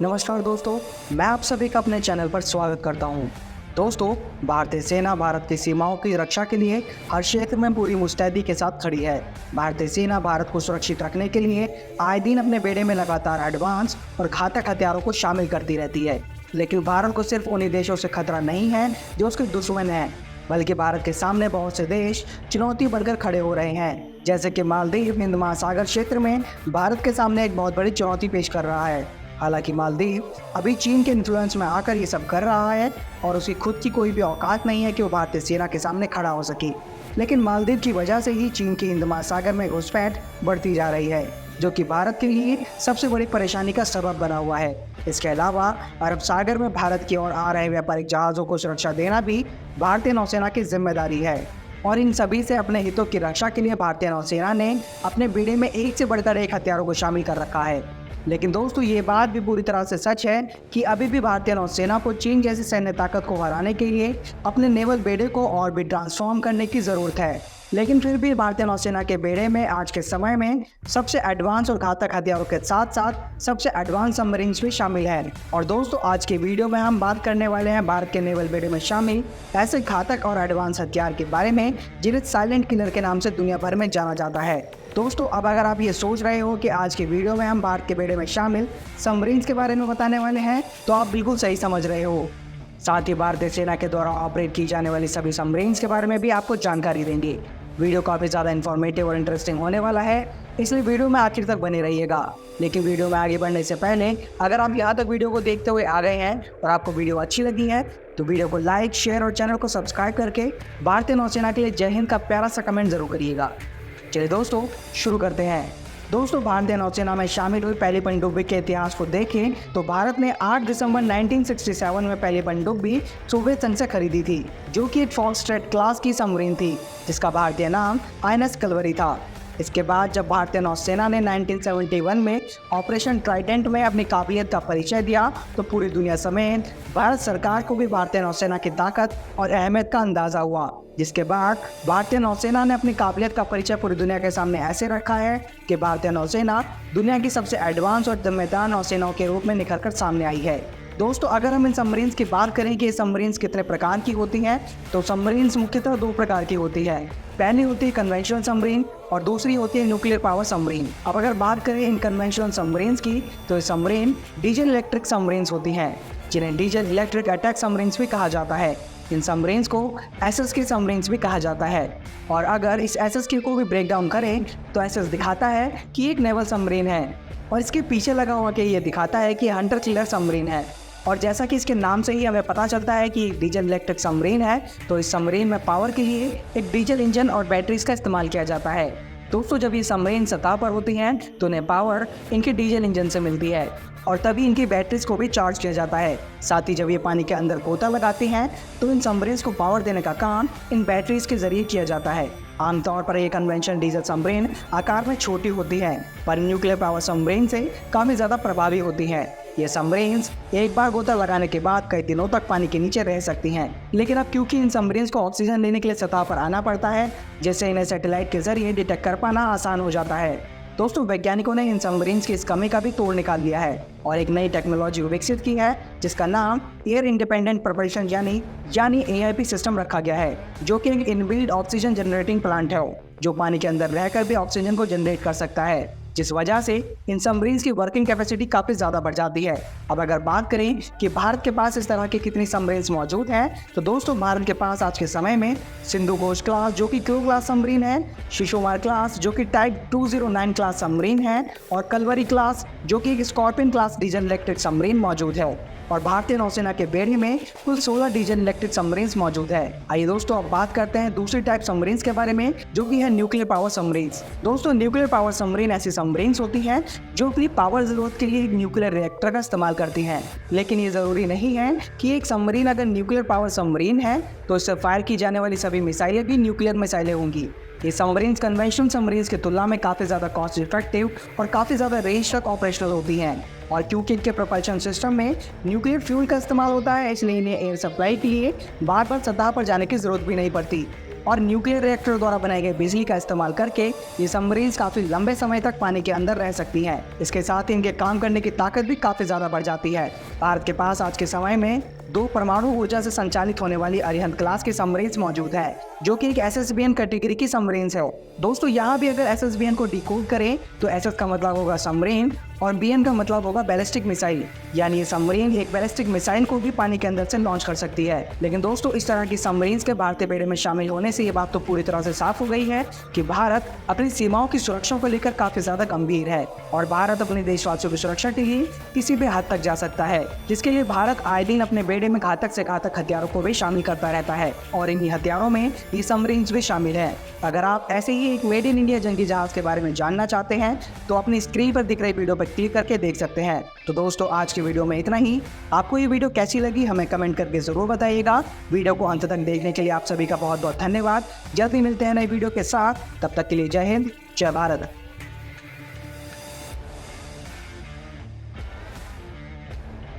नमस्कार दोस्तों, मैं आप सभी का अपने चैनल पर स्वागत करता हूं। दोस्तों, भारतीय सेना भारत की सीमाओं की रक्षा के लिए हर क्षेत्र में पूरी मुस्तैदी के साथ खड़ी है। भारतीय सेना भारत को सुरक्षित रखने के लिए आए दिन अपने बेड़े में लगातार एडवांस और घातक हथियारों को शामिल करती रहती है। लेकिन भारत को सिर्फ उन्हीं देशों से खतरा नहीं है जो उसके दुश्मन हैं, बल्कि भारत के सामने बहुत से देश चुनौती बढ़कर खड़े हो रहे हैं। जैसे कि मालदीव हिंद महासागर क्षेत्र में भारत के सामने एक बहुत बड़ी चुनौती पेश कर रहा है। हालांकि मालदीव अभी चीन के इन्फ्लुएंस में आकर ये सब कर रहा है और उसकी खुद की कोई भी औकात नहीं है कि वो भारतीय सेना के सामने खड़ा हो सके। लेकिन मालदीव की वजह से ही चीन की हिंद महासागर में घुसपैठ बढ़ती जा रही है, जो कि भारत के लिए सबसे बड़ी परेशानी का सबब बना हुआ है। इसके अलावा अरब सागर में भारत की ओर आ रहे व्यापारिक जहाज़ों को सुरक्षा देना भी भारतीय नौसेना की जिम्मेदारी है। और इन सभी से अपने हितों की रक्षा के लिए भारतीय नौसेना ने अपने बेड़े में एक से बढ़कर एक हथियारों को शामिल कर रखा है। लेकिन दोस्तों, ये बात भी पूरी तरह से सच है कि अभी भी भारतीय नौसेना को चीन जैसी सैन्य ताकत को हराने के लिए अपने नेवल बेड़े को और भी ट्रांसफॉर्म करने की ज़रूरत है। लेकिन फिर भी भारतीय नौसेना के बेड़े में आज के समय में सबसे एडवांस और घातक हथियारों के साथ साथ सबसे एडवांस सबमरीन्स भी शामिल हैं। और दोस्तों, आज के वीडियो में हम बात करने वाले हैं भारत के नेवल बेड़े में शामिल ऐसे घातक और एडवांस हथियार के बारे में जिन्हें साइलेंट किलर के नाम से दुनिया भर में जाना जाता है। दोस्तों, अब अगर आप ये सोच रहे हो कि आज के वीडियो में हम भारत के बेड़े में शामिल सबमरीन्स के बारे में बताने वाले हैं, तो आप बिल्कुल सही समझ रहे हो। साथ ही भारतीय सेना के द्वारा ऑपरेट की जाने वाली सभी सबमरीन्स के बारे में भी आपको जानकारी देंगे। वीडियो काफ़ी ज़्यादा इन्फॉर्मेटिव और इंटरेस्टिंग होने वाला है, इसलिए वीडियो में आखिर तक बने रहिएगा। लेकिन वीडियो में आगे बढ़ने से पहले अगर आप यहाँ तक वीडियो को देखते हुए आ गए हैं और आपको वीडियो अच्छी लगी है, तो वीडियो को लाइक, शेयर और चैनल को सब्सक्राइब करके भारतीय नौसेना के लिए जय हिंद का प्यारा सा कमेंट जरूर करिएगा। चलिए दोस्तों, शुरू करते हैं। दोस्तों, भारतीय नौसेना में शामिल हुई पहली पनडुब्बी के इतिहास को देखें तो भारत ने 8 दिसंबर 1967 में पहली पनडुब्बी सोवियत संघ से खरीदी थी, जो कि एक फॉक्सट्रेट क्लास की सबमरीन थी, जिसका भारतीय नाम INS कलवरी था। इसके बाद जब भारतीय नौसेना ने 1971 में ऑपरेशन ट्राइडेंट में अपनी काबिलियत का परिचय दिया, तो पूरी दुनिया समेत भारत सरकार को भी भारतीय नौसेना की ताकत और अहमियत का अंदाज़ा हुआ। जिसके बाद भारतीय नौसेना ने अपनी काबिलियत का परिचय पूरी दुनिया के सामने ऐसे रखा है कि भारतीय नौसेना दुनिया की सबसे एडवांस और जिम्मेदार नौसेनाओं के रूप में निखर कर सामने आई है। दोस्तों, अगर हम इन सबमरीन्स की बात करें कि ये सबमरीन्स कितने प्रकार की होती हैं, तो सबमरीन्स मुख्यतः 2 प्रकार की होती है। पहली होती है कन्वेंशनल सबमरीन और दूसरी होती है न्यूक्लियर पावर सबमरीन। अब अगर बात करें इन कन्वेंशनल सबमरीन्स की, तो ये सबमरीन डीजल इलेक्ट्रिक सबमरीन्स होती हैं, जिन्हें डीजल इलेक्ट्रिक अटैक सबमरीन्स भी कहा जाता है। इन सबमरीन्स को SSK सबमरीन्स भी कहा जाता है। और अगर इस SSK को भी ब्रेक डाउन करें तो SS दिखाता है कि एक नेवल सबमरीन है, और इसके पीछे लगा हुआ कि ये दिखाता है कि हंटर किलर सबमरीन है। और जैसा कि इसके नाम से ही हमें पता चलता है कि एक डीजल इलेक्ट्रिक सबमरीन है, तो इस सबमरीन में पावर के लिए एक डीजल इंजन और बैटरीज का इस्तेमाल किया जाता है। दोस्तों, जब ये सबमरीन सतह पर होती हैं तो उन्हें पावर इनके डीजल इंजन से मिलती है और तभी इनकी बैटरीज को भी चार्ज किया जाता है। साथ ही जब ये पानी के अंदर गोता लगाती हैं तो इन सबमरीन्स को पावर देने का काम इन बैटरीज के जरिए किया जाता है। आमतौर पर ये कन्वेंशनल डीजल सबमरीन आकार में छोटी होती है, पर न्यूक्लियर पावर सबमरीन से काफ़ी ज़्यादा प्रभावी होती हैं। ये सबमरीन्स एक बार गोता लगाने के बाद कई दिनों तक पानी के नीचे रह सकती हैं। लेकिन अब क्योंकि इन सबमरीन्स को ऑक्सीजन लेने के लिए सतह पर आना पड़ता है, जिससे इन्हें सैटेलाइट के जरिए डिटेक्ट कर पाना आसान हो जाता है। दोस्तों, वैज्ञानिकों ने इन सबमरीन्स की इस कमी का भी तोड़ निकाल दिया है और एक नई टेक्नोलॉजी विकसित की है, जिसका नाम एयर इंडिपेंडेंट प्रोपल्शन यानी AIP सिस्टम रखा गया है, जो कि एक इनबिल्ट ऑक्सीजन जनरेटिंग प्लांट है, जो पानी के अंदर रहकर भी ऑक्सीजन को जनरेट कर सकता है, जिस वजह से इन सबमरीन्स की वर्किंग कैपेसिटी काफ़ी ज़्यादा बढ़ जाती है। अब अगर बात करें कि भारत के पास इस तरह की कितनी सबमरीन्स मौजूद हैं, तो दोस्तों, भारत के पास आज के समय में सिंधु घोष क्लास जो कि क्रू क्लास सबमरीन है, शिशुमार क्लास जो कि टाइप 209 क्लास सबमरीन है, और कलवरी क्लास जो कि एक scorpion class diesel electric submarine मौजूद है। और भारतीय नौसेना के बेड़े में कुल 16 डीजल इलेक्ट्रिक सबमरीन्स मौजूद है। आइए दोस्तों, अब बात करते हैं दूसरी टाइप सबमरीन्स के बारे में, जो कि है न्यूक्लियर पावर सबमरीन्स। दोस्तों, न्यूक्लियर पावर सबमरीन ऐसी सबमरीन्स होती हैं जो अपनी पावर जरूरत के लिए एक न्यूक्लियर रिएक्टर का इस्तेमाल करती हैं। लेकिन ये ज़रूरी नहीं है कि एक सबमरीन अगर न्यूक्लियर पावर सबमरीन है तो इससे फायर की जाने वाली सभी मिसाइलें भी न्यूक्लियर मिसाइलें होंगी। ये सबमरीन्स कन्वेंशनल सबमरीन्स की तुलना में काफ़ी ज़्यादा कॉस्ट इफेक्टिव और काफ़ी ज़्यादा रेंज तक ऑपरेशनल होती हैं। और क्योंकि इनके प्रोपल्शन सिस्टम में न्यूक्लियर फ्यूल का इस्तेमाल होता है, इसलिए इन्हें एयर सप्लाई के लिए बार बार सतह पर जाने की ज़रूरत भी नहीं पड़ती। और न्यूक्लियर रिएक्टर द्वारा बनाई गई बिजली का इस्तेमाल करके ये सबमरीन्स काफ़ी लंबे समय तक पानी के अंदर रह सकती हैं। इसके साथ ही इनके काम करने की ताकत भी काफ़ी ज़्यादा बढ़ जाती है। भारत के पास आज के समय में 2 परमाणु ऊर्जा से संचालित होने वाली अरिहंत क्लास की सबमरीन्स मौजूद है, जो कि एक SSBN कैटेगरी की सबमरीन्स है। दोस्तों यहाँ भी अगर SSBN को डिकोड करें तो SS का मतलब होगा सबमरीन और BN का मतलब होगा बैलिस्टिक मिसाइल, यानी ये सबमरीन एक बैलिस्टिक मिसाइल को भी पानी के अंदर से लॉन्च कर सकती है। लेकिन दोस्तों इस तरह की सबमरीन्स के भारतीय बेड़े में शामिल होने से ये बात तो पूरी तरह से साफ हो गई है कि भारत अपनी सीमाओं की सुरक्षा को लेकर काफ़ी ज़्यादा गंभीर है और भारत अपने देशवासियों की सुरक्षा के लिए किसी भी हद तक जा सकता है, जिसके लिए भारत आए दिन अपने बेड़े में घातक से घातक हथियारों को भी शामिल करता रहता है और इन्हीं हथियारों में ये सबमरीन्स भी शामिल है। अगर आप ऐसे ही एक मेड इन इंडिया जंगी जहाज के बारे में जानना चाहते हैं तो अपनी स्क्रीन पर दिख रही वीडियो पर क्लिक करके देख सकते हैं। तो दोस्तों आज की वीडियो में इतना ही। आपको ये वीडियो कैसी लगी हमें कमेंट करके ज़रूर बताइएगा। वीडियो को अंत तक देखने के लिए आप सभी का बहुत बहुत धन्यवाद। जल्दी मिलते हैं नई वीडियो के साथ, तब तक के लिए जय हिंद, जय भारत।